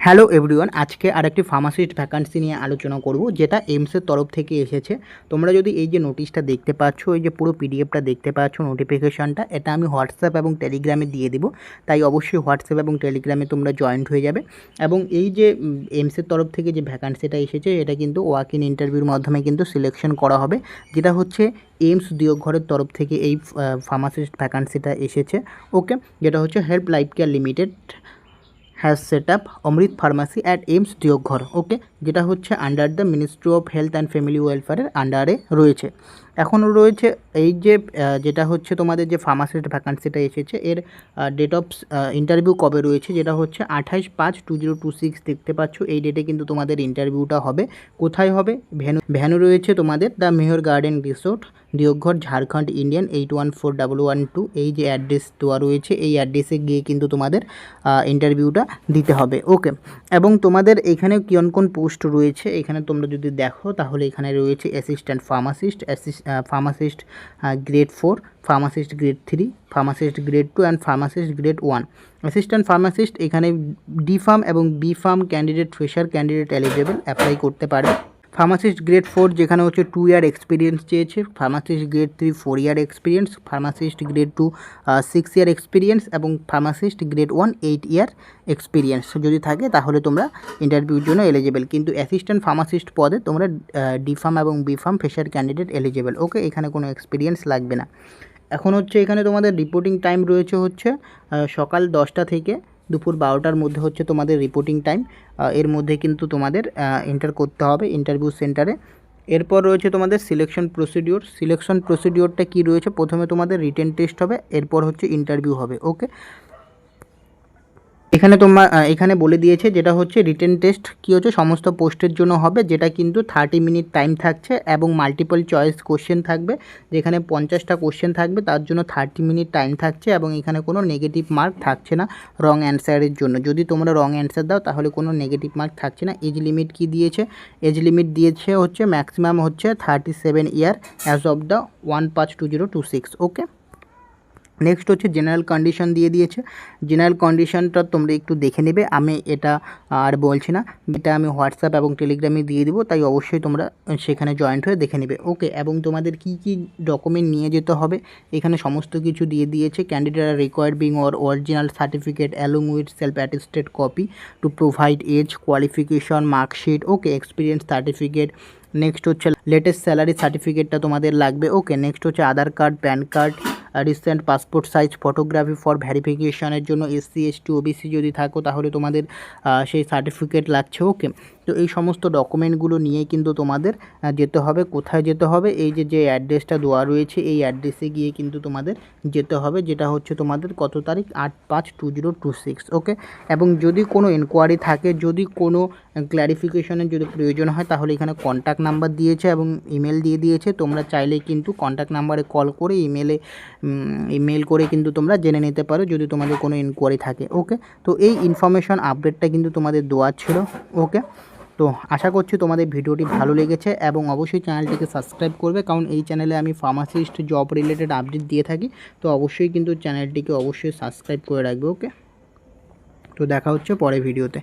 Hello everyone, আজকে আরেকটি pharmacist vacancy নিয়ে আলোচনা করব, যেটা এইমসের তরফ থেকে এসেছে। তোমরা যদি এই যে নোটিশটা দেখতে পাচ্ছ, এই যে পুরো পিডিএফটা দেখতে পাচ্ছ, নোটিফিকেশনটা, এটা আমি হোয়াটসঅ্যাপ এবং টেলিগ্রামে দিয়ে দেবো। তাই অবশ্যই হোয়াটসঅ্যাপ এবং টেলিগ্রামে তোমরা জয়েন্ট হয়ে যাবে। এবং এই যে এইমসের তরফ থেকে যে ভ্যাকান্সিটা এসেছে, এটা কিন্তু ওয়াক ইন ইন্টারভিউর মাধ্যমে কিন্তু সিলেকশন করা হবে, যেটা হচ্ছে এইমস দিওঘরের তরফ থেকে এই ফার্মাসিস্ট ভ্যাকান্সিটা এসেছে। ওকে, যেটা হচ্ছে help life care limited has set up Amrit pharmacy at AIIMS Deoghar. Okay, যেটা হচ্ছে under the ministry of health and family ওয়েলফেয়ারের আন্ডারে রয়েছে। এখনও রয়েছে এই যে যেটা হচ্ছে তোমাদের যে ফার্মাসিস্ট ভ্যাকান্সিটা এসেছে, এর ডেট অফ ইন্টারভিউ কবে রয়েছে, যেটা হচ্ছে 28/5/2026 দেখতে পাচ্ছ। এই ডেটে কিন্তু তোমাদের ইন্টারভিউটা হবে। কোথায় হবে? ভ্যানু রয়েছে তোমাদের the Mehar garden resort, Deoghar, Jharkhand, Indian 814112। এই যে অ্যাড্রেস দেওয়া রয়েছে, এই অ্যাড্রেসে গিয়ে কিন্তু তোমাদের ইন্টারভিউটা দিতে হবে। ওকে, এবং তোমাদের এখানে কোন পোস্ট রয়েছে, এখানে তোমরা যদি দেখো তাহলে এখানে রয়েছে assistant pharmacist, pharmacist grade 4, pharmacist grade 3, pharmacist grade 2 and pharmacist grade 1। Assistant pharmacist এখানে ডি ফার্ম এবং B pharm candidate, fresher candidate eligible apply করতে পারবে। ফার্মাসিস্ট গ্রেড 4 যেখানে হচ্ছে 2 ইয়ার এক্সপিরিয়েন্স চেয়েছে, pharmacist grade 3 4 year experience, pharmacist grade 2 6 year experience এবং pharmacist grade 1 8 year experience যদি থাকে তাহলে তোমরা ইন্টারভিউর জন্য এলিজেবল। কিন্তু অ্যাসিস্ট্যান্ট ফার্মাসিস্ট পদে তোমরা ডি ফার্ম এবং B Pharm fresher candidate eligible. Okay, এখানে কোনো এক্সপিরিয়েন্স লাগবে না। এখন হচ্ছে এখানে তোমাদের রিপোর্টিং টাইম রয়েছে হচ্ছে সকাল 10টা থেকে দুপুর 12টার মধ্যে হচ্ছে তোমাদের রিপোর্টিং টাইম। এর মধ্যে কিন্তু তোমাদের এন্টার করতে হবে ইন্টারভিউ সেন্টারে। এরপর রয়েছে তোমাদের সিলেকশন প্রসিডিওর। সিলেকশন প্রসিডিওরটা কী রয়েছে? প্রথমে তোমাদের রিটেন টেস্ট হবে, এরপর হচ্ছে ইন্টারভিউ হবে। ওকে, এখানে বলে দিয়েছে যেটা হচ্ছে রিটেন টেস্ট কী হচ্ছে, সমস্ত পোস্টের জন্য হবে, যেটা কিন্তু 30 মিনিট টাইম থাকছে এবং মাল্টিপল চয়েস কোশ্চেন থাকবে। যেখানে 50টা কোশ্চেন থাকবে, তার জন্য 30 মিনিট টাইম থাকছে এবং এখানে কোনো নেগেটিভ মার্ক থাকছে না রং অ্যান্সারের জন্য। যদি তোমরা রং অ্যান্সার দাও তাহলে কোনো নেগেটিভ মার্ক থাকছে না। এজ লিমিট কি দিয়েছে? এজ লিমিট দিয়েছে হচ্ছে ম্যাক্সিমাম হচ্ছে 37 ইয়ার as of the 1/5/2026। Okay, next হচ্ছে জেনারেল কন্ডিশন দিয়ে দিয়েছে। জেনারেল কন্ডিশনটা তোমরা একটু দেখে নেবে, আমি এটা আর বলছি না, এটা আমি হোয়াটসঅ্যাপ এবং টেলিগ্রামে দিয়ে দেবো, তাই অবশ্যই তোমরা সেখানে জয়েন্ট হয়ে দেখে নেবে। ওকে, এবং তোমাদের কি কি ডকুমেন্ট নিয়ে যেতে হবে এখানে সমস্ত কিছু দিয়ে দিয়েছে। Candidate are required being or original certificate along with self attested copy to provide age, qualification, marksheet. Okay, experience certificate. Next হচ্ছে লেটেস্ট স্যালারি সার্টিফিকেটটা তোমাদের লাগবে। ওকে, নেক্সট হচ্ছে Aadhaar card, PAN card, recent passport size photography for ভেরিফিকেশনের জন্য। SC ST OBC যদি থাকো তাহলে তোমাদের সেই সার্টিফিকেট লাগছে। ওকে, তো এই সমস্ত ডকুমেন্টগুলো নিয়ে কিন্তু তোমাদের যেতে হবে। কোথায় যেতে হবে? এই যে অ্যাড্রেসটা দেওয়া রয়েছে, এই অ্যাড্রেসে গিয়ে কিন্তু তোমাদের যেতে হবে, যেটা হচ্ছে তোমাদের কত তারিখ? 8/5/2026। ওকে, এবং যদি কোনো এনকোয়ারি থাকে, যদি কোনো ক্ল্যারিফিকেশনের যদি প্রয়োজন হয়, তাহলে এখানে কন্ট্যাক্ট নাম্বার দিয়েছে এবং ইমেল দিয়ে দিয়েছে। তোমরা চাইলে কিন্তু কন্ট্যাক্ট নাম্বারে কল করে ইমেল করে কিন্তু তোমরা জেনে নিতে পারো যদি তোমাদের কোনো ইনকোয়ারি থাকে। ওকে, তো এই ইনফরমেশন আপডেটটা কিন্তু তোমাদের দেওয়া ছিল। ওকে, তো আশা করছি তোমাদের ভিডিওটি ভালো লেগেছে এবং অবশ্যই চ্যানেলটিকে সাবস্ক্রাইব করবে, কারণ এই চ্যানেলে আমি ফার্মাসিস্ট জব রিলেটেড আপডেট দিয়ে থাকি। তো অবশ্যই কিন্তু চ্যানেলটিকে অবশ্যই সাবস্ক্রাইব করে রাখবে। ওকে, তো দেখা হচ্ছে পরের ভিডিওতে।